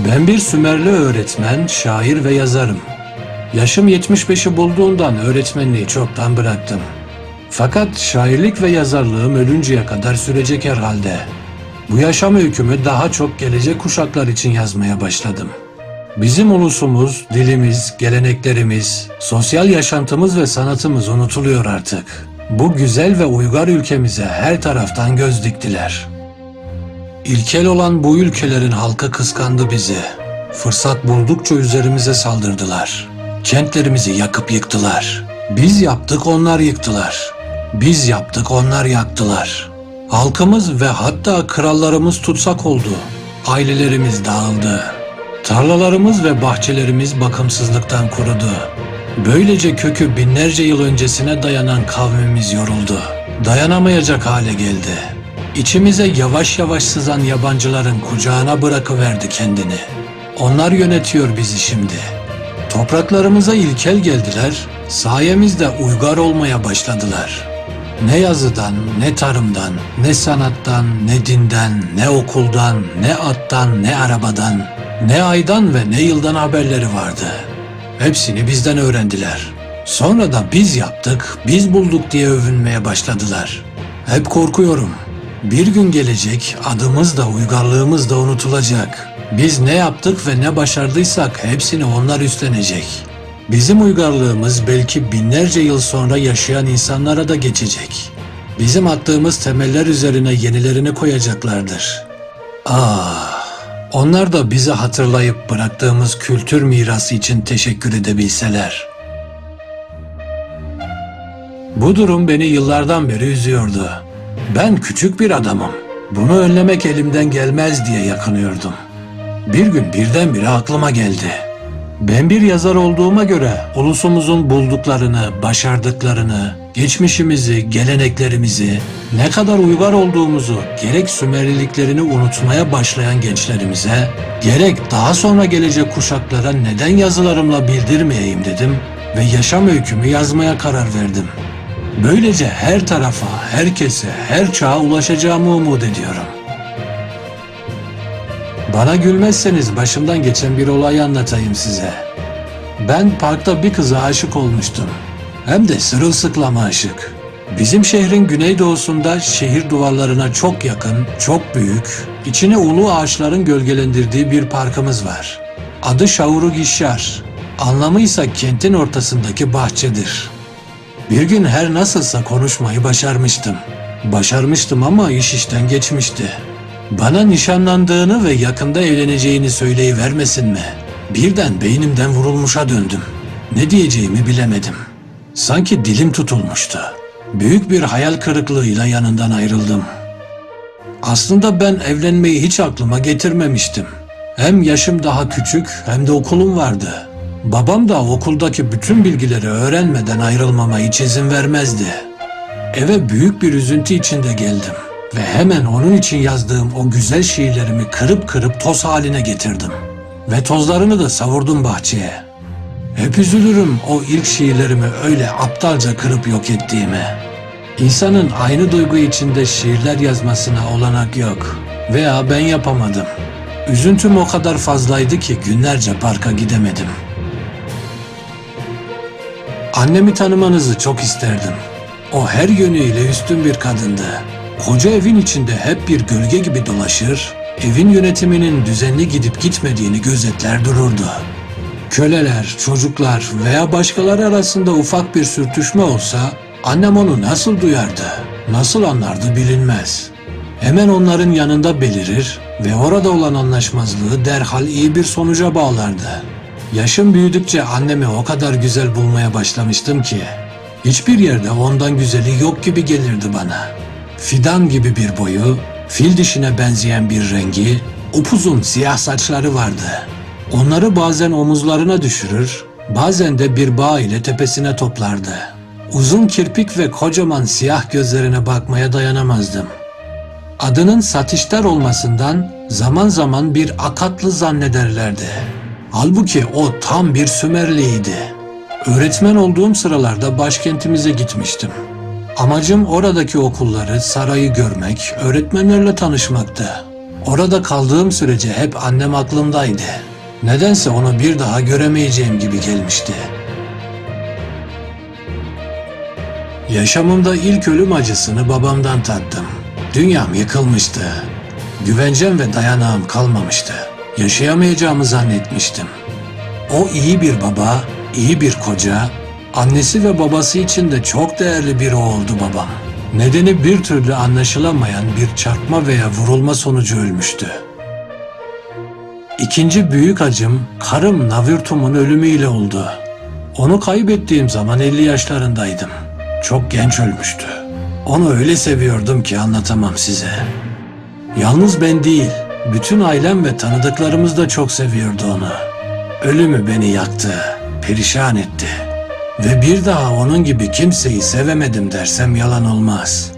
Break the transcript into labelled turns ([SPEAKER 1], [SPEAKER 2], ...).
[SPEAKER 1] Ben bir Sümerli öğretmen, şair ve yazarım. Yaşım 75'i bulduğundan öğretmenliği çoktan bıraktım. Fakat şairlik ve yazarlığım ölünceye kadar sürecek herhalde. Bu yaşam öykümü daha çok gelecek kuşaklar için yazmaya başladım. Bizim ulusumuz, dilimiz, geleneklerimiz, sosyal yaşantımız ve sanatımız unutuluyor artık. Bu güzel ve uygar ülkemize her taraftan göz diktiler. İlkel olan bu ülkelerin halkı kıskandı bizi. Fırsat buldukça üzerimize saldırdılar. Kentlerimizi yakıp yıktılar. Biz yaptık, onlar yıktılar. Biz yaptık, onlar yaktılar. Halkımız ve hatta krallarımız tutsak oldu. Ailelerimiz dağıldı. Tarlalarımız ve bahçelerimiz bakımsızlıktan kurudu. Böylece kökü binlerce yıl öncesine dayanan kavmimiz yoruldu. Dayanamayacak hale geldi. İçimize yavaş yavaş sızan yabancıların kucağına bırakıverdi kendini. Onlar yönetiyor bizi şimdi. Topraklarımıza ilkel geldiler, sayemizde uygar olmaya başladılar. Ne yazıdan, ne tarımdan, ne sanattan, ne dinden, ne okuldan, ne attan, ne arabadan, ne aydan ve ne yıldan haberleri vardı. Hepsini bizden öğrendiler. Sonra da biz yaptık, biz bulduk diye övünmeye başladılar. Hep korkuyorum. Bir gün gelecek, adımız da uygarlığımız da unutulacak. Biz ne yaptık ve ne başardıysak hepsini onlar üstlenecek. Bizim uygarlığımız belki binlerce yıl sonra yaşayan insanlara da geçecek. Bizim attığımız temeller üzerine yenilerini koyacaklardır. Onlar da bizi hatırlayıp bıraktığımız kültür mirası için teşekkür edebilseler. Bu durum beni yıllardan beri üzüyordu. Ben küçük bir adamım. Bunu önlemek elimden gelmez diye yakınıyordum. Bir gün birdenbire aklıma geldi. Ben bir yazar olduğuma göre ulusumuzun bulduklarını, başardıklarını, geçmişimizi, geleneklerimizi, ne kadar uygar olduğumuzu gerek Sümerliliklerini unutmaya başlayan gençlerimize, gerek daha sonra gelecek kuşaklara neden yazılarımla bildirmeyeyim dedim ve yaşam öykümü yazmaya karar verdim. Böylece her tarafa, herkese, her çağa ulaşacağımı umut ediyorum. Bana gülmezseniz başımdan geçen bir olay anlatayım size. Ben parkta bir kıza aşık olmuştum. Hem de sırılsıklam aşık. Bizim şehrin güneydoğusunda şehir duvarlarına çok yakın, çok büyük, içine ulu ağaçların gölgelendirdiği bir parkımız var. Adı Şaurugişar. Anlamıysa kentin ortasındaki bahçedir. Bir gün her nasılsa konuşmayı başarmıştım. Başarmıştım ama iş işten geçmişti. Bana nişanlandığını ve yakında evleneceğini söyleyivermesin mi? Birden beynimden vurulmuşa döndüm. Ne diyeceğimi bilemedim. Sanki dilim tutulmuştu. Büyük bir hayal kırıklığıyla yanından ayrıldım. Aslında ben evlenmeyi hiç aklıma getirmemiştim. Hem yaşım daha küçük hem de okulum vardı. Babam da okuldaki bütün bilgileri öğrenmeden ayrılmama hiç izin vermezdi. Eve büyük bir üzüntü içinde geldim ve hemen onun için yazdığım o güzel şiirlerimi kırıp kırıp toz haline getirdim. Ve tozlarını da savurdum bahçeye. Hep üzülürüm o ilk şiirlerimi öyle aptalca kırıp yok ettiğime. İnsanın aynı duygu içinde şiirler yazmasına olanak yok. Veya ben yapamadım. Üzüntüm o kadar fazlaydı ki günlerce parka gidemedim. Annemi tanımanızı çok isterdim. O her yönüyle üstün bir kadındı. Koca evin içinde hep bir gölge gibi dolaşır, evin yönetiminin düzenli gidip gitmediğini gözetler dururdu. Köleler, çocuklar veya başkaları arasında ufak bir sürtüşme olsa annem onu nasıl duyardı, nasıl anlardı bilinmez. Hemen onların yanında belirir ve orada olan anlaşmazlığı derhal iyi bir sonuca bağlardı. Yaşım büyüdükçe annemi o kadar güzel bulmaya başlamıştım ki hiçbir yerde ondan güzeli yok gibi gelirdi bana. Fidan gibi bir boyu, fil dişine benzeyen bir rengi, upuzun siyah saçları vardı. Onları bazen omuzlarına düşürür, bazen de bir bağ ile tepesine toplardı. Uzun kirpik ve kocaman siyah gözlerine bakmaya dayanamazdım. Adının Satiştar olmasından zaman zaman bir Akatlı zannederlerdi. Halbuki o tam bir Sümerliydi. Öğretmen olduğum sıralarda başkentimize gitmiştim. Amacım oradaki okulları, sarayı görmek, öğretmenlerle tanışmaktı. Orada kaldığım sürece hep annem aklımdaydı. Nedense onu bir daha göremeyeceğim gibi gelmişti. Yaşamımda ilk ölüm acısını babamdan tattım. Dünyam yıkılmıştı. Güvencem ve dayanağım kalmamıştı. Yaşayamayacağımı zannetmiştim. O iyi bir baba, iyi bir koca, annesi ve babası için de çok değerli biri oldu babam. Nedeni bir türlü anlaşılamayan bir çarpma veya vurulma sonucu ölmüştü. İkinci büyük acım karım Navirtum'un ölümüyle oldu. Onu kaybettiğim zaman 50 yaşlarındaydım. Çok genç ölmüştü. Onu öyle seviyordum ki anlatamam size. Yalnız ben değil, bütün ailem ve tanıdıklarımız da çok seviyordu onu. Ölümü beni yaktı, perişan etti. Ve bir daha onun gibi kimseyi sevemedim dersem yalan olmaz.